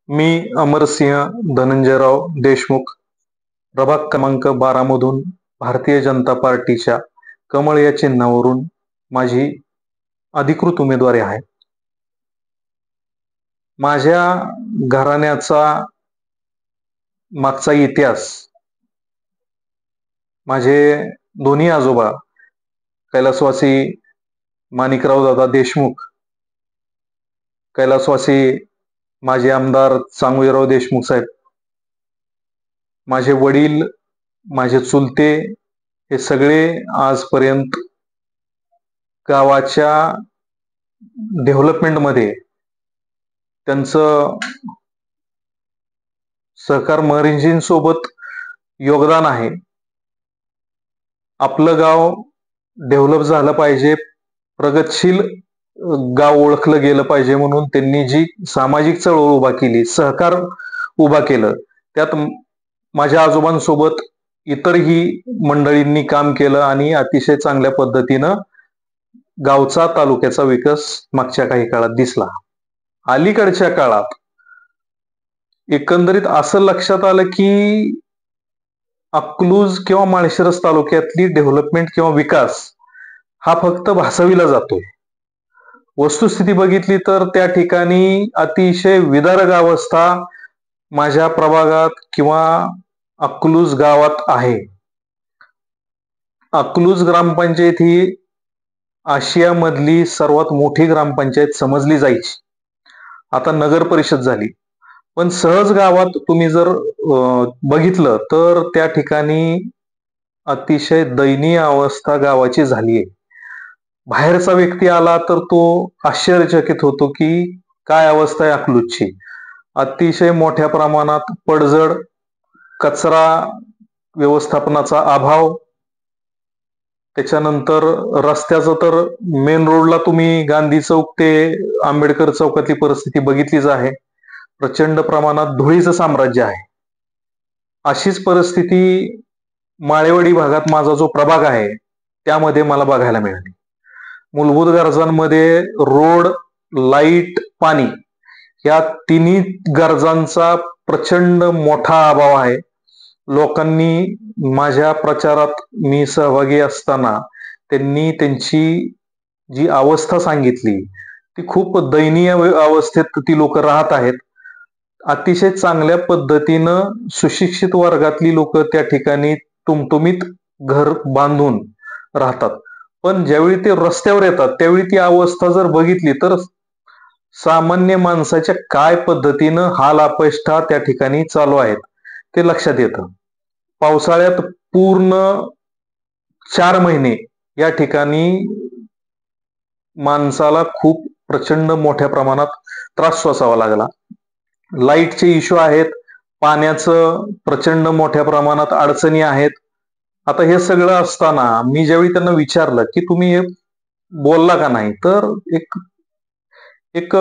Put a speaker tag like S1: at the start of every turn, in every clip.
S1: मी अमरसिंह धनंजयराव देशमुख, प्रभाग क्रमांक 12 मधून भारतीय जनता पार्टीच्या कमळ या चिन्हावरून माझी अधिकृत उमेदवारी आहे. माझ्या घराण्याचा मागचा इतिहास, माझे दोन्ही आजोबा कैलासवासी माणिकराव दादा देशमुख, कैलासवासी माजी आमदार चांगुईराव देशमुख साहेब, माझे वडील, माझे चुलते हे सगळे आजपर्यंत गावाच्या डेव्हलपमेंटमध्ये त्यांचं सहकार महर्षींसोबत योगदान आहे. आपलं गाव डेव्हलप झालं पाहिजे, प्रगतशील गाव ओळखलं गेलं पाहिजे म्हणून त्यांनी जी सामाजिक चळवळ उभा केली, सहकार उभा केलं, त्यात माझ्या आजोबांसोबत इतरही मंडळींनी काम केलं आणि अतिशय चांगल्या पद्धतीनं गावचा तालुक्याचा विकास मागच्या काही काळात दिसला. अलीकडच्या काळात एकंदरीत असं लक्षात आलं की अकलूज किंवा माळशिरस तालुक्यातली डेव्हलपमेंट किंवा विकास हा फक्त भासविला जातोय. वस्तुस्थिती बघितली तर त्या ठिकाणी अतिशय विदारक अवस्था माझ्या प्रभागात किंवा अकलूज गावात आहे. अकलूज ग्रामपंचायत ही आशियामधली सर्वात मोठी ग्रामपंचायत समजली जायची. आता नगर परिषद झाली, पण सहज गावात तुम्ही जर बघितलं तर त्या ठिकाणी अतिशय दयनीय अवस्था गावाची झाली आहे. बाहेरचा व्यक्ती आला तर तो आश्चर्यचकित होतो की काय अवस्था आहे अकलूजची. अतिशय मोठ्या प्रमाणात पडझड, कचरा व्यवस्थापनाचा अभाव, त्याच्यानंतर रस्त्याचं तर मेन रोडला तुम्ही गांधी चौक ते आंबेडकर चौकातली परिस्थिती बघितलीच आहे. प्रचंड प्रमाणात धुळीचं साम्राज्य आहे. अशीच परिस्थिती माळेवाडी भागात माझा जो प्रभाग आहे त्यामध्ये मला बघायला मिळाली. मूलभूत गरजांमध्ये रोड, लाईट, पाणी या तिन्ही गरजांचा प्रचंड मोठा अभाव आहे. लोकांनी माझ्या प्रचारात मी सहभागी असताना त्यांनी त्यांची जी अवस्था सांगितली ती खूप दयनीय अवस्थेत ती लोक राहत आहेत. अतिशय चांगल्या पद्धतीनं सुशिक्षित वर्गातली लोक त्या ठिकाणी टुमटुमीत घर बांधून राहतात, पण ज्यावेळी ते रस्त्यावर येतात त्यावेळी ती अवस्था जर बघितली तर सामान्य माणसाच्या काय पद्धतीनं हाल अपेष्टा त्या ठिकाणी चालू आहेत ते लक्षात येतं. पावसाळ्यात पूर्ण 4 महिने या ठिकाणी माणसाला खूप प्रचंड मोठ्या प्रमाणात त्रास सोसावा लागला. लाईटचे इश्यू आहेत, पाण्याचं प्रचंड मोठ्या प्रमाणात अडचणी आहेत. आता हे सगळं असताना मी ज्यावेळी त्यांना विचारलं की तुम्ही हे बोलला का नाही, तर एक एक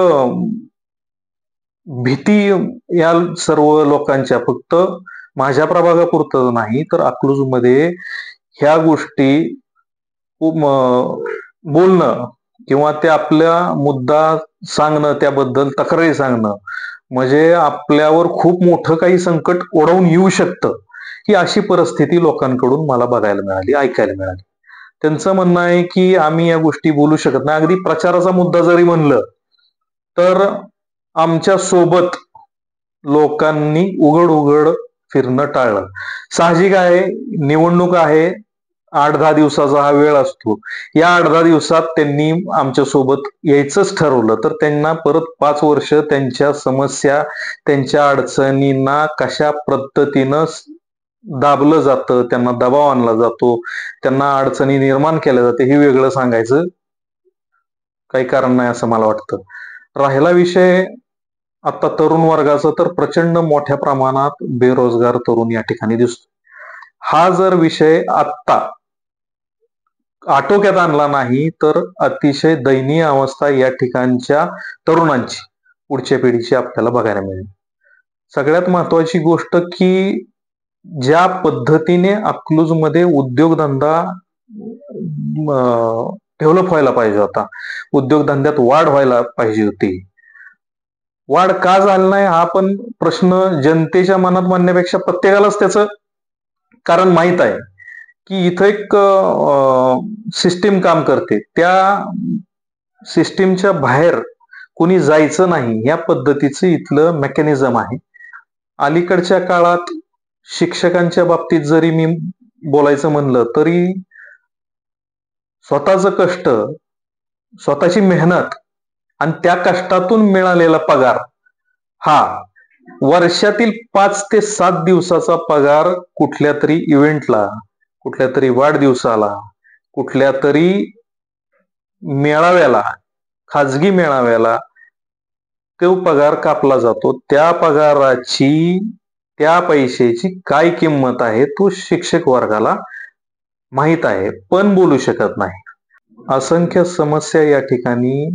S1: भीती या सर्व लोकांच्या, फक्त माझ्या प्रभागापुरतं नाही तर अकलूजमध्ये ह्या गोष्टी बोलणं किंवा ते आपल्या मुद्दा सांगणं, त्याबद्दल तक्रारी सांगणं म्हणजे आपल्यावर खूप मोठं काही संकट ओढवून येऊ शकतं, ही अशी परिस्थिती लोकांकडून मला बघायला मिळाली, ऐकायला मिळाली. त्यांचं म्हणणं आहे की आम्ही या गोष्टी बोलू शकत नाही. अगदी प्रचाराचा मुद्दा जरी म्हणलं तर आमच्या सोबत लोकांनी उघड फिरणं टाळलं. साहजिक आहे, निवडणूक आहे, 8-10 दिवसाचा हा वेळ असतो. या 8-10 दिवसात त्यांनी आमच्या सोबत यायचंच ठरवलं तर त्यांना परत 5 वर्ष त्यांच्या समस्या, त्यांच्या अडचणींना कशा पद्धतीनं दाबलं जातं, त्यांना दबाव आणला जातो, त्यांना अडचणी निर्माण केल्या जाते, हे वेगळं सांगायचं काही कारण नाही असं मला वाटतं. राहिला विषय आता तरुण वर्गाचा, तर प्रचंड मोठ्या प्रमाणात बेरोजगार तरुण या ठिकाणी दिसतो. हा जर विषय आत्ता आटोक्यात आणला नाही तर अतिशय दयनीय अवस्था या ठिकाणच्या तरुणांची, पुढच्या पिढीची आपल्याला बघायला मिळेल. सगळ्यात महत्वाची गोष्ट की ज्या पद्धतीने अकलूजमध्ये उद्योगधंदा डेव्हलप व्हायला पाहिजे होता, उद्योगधंद्यात वाढ व्हायला पाहिजे होती, वाढ का झाली नाही हा पण प्रश्न जनतेच्या मनात मांडण्यापेक्षा प्रत्येकालाच त्याचं कारण माहित आहे की इथं एक सिस्टीम काम करते, त्या सिस्टीमच्या बाहेर कोणी जायचं नाही या पद्धतीचं इथलं मेकॅनिझम आहे. अलीकडच्या काळात शिक्षकांच्या बाबतीत जरी मी बोलायचं म्हणलं तरी स्वतःचं कष्ट, स्वतःची मेहनत आणि त्या कष्टातून मिळालेला पगार हा वर्षातील 5 ते 7 दिवसाचा पगार कुठल्या तरी इव्हेंटला, कुठल्या तरी वाढदिवसाला, कुठल्या तरी मेळाव्याला, खाजगी मेळाव्याला तो पगार कापला जातो. त्या पगाराची, त्या पैशाची काय किंमत आहे तो शिक्षक वर्गाला माहित आहे, पण बोलू शकत नाही. असंख्य समस्या या ठिकाणी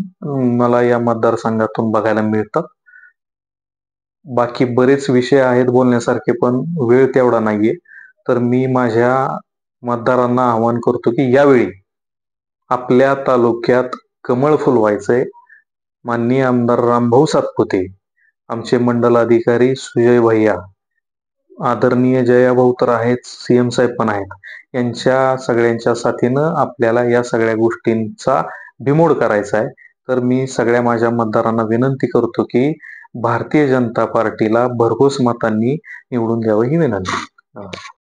S1: मला या मतदारसंघातून बघायला मिळतात. बाकी बरेच विषय आहेत बोलण्यासारखे, पण वेळ तेवढा नाहीये. तर मी माझ्या मतदारांना आवाहन करतो की यावेळी आपल्या तालुक्यात कमळ फुलवायचंय. माननीय आमदार रामभाऊ सातपुते, आमचे मंडल अधिकारी सुजय भैया, आदरणीय जयाभाऊ तर आहेत, सीएम साहेब पण आहेत, यांच्या सगळ्यांच्या साथीनं आपल्याला या सगळ्या गोष्टींचा बिमोड करायचा आहे. तर मी सगळ्या माझ्या मतदारांना विनंती करतो की भारतीय जनता पार्टीला भरघोस मतांनी निवडून द्यावं ही विनंती.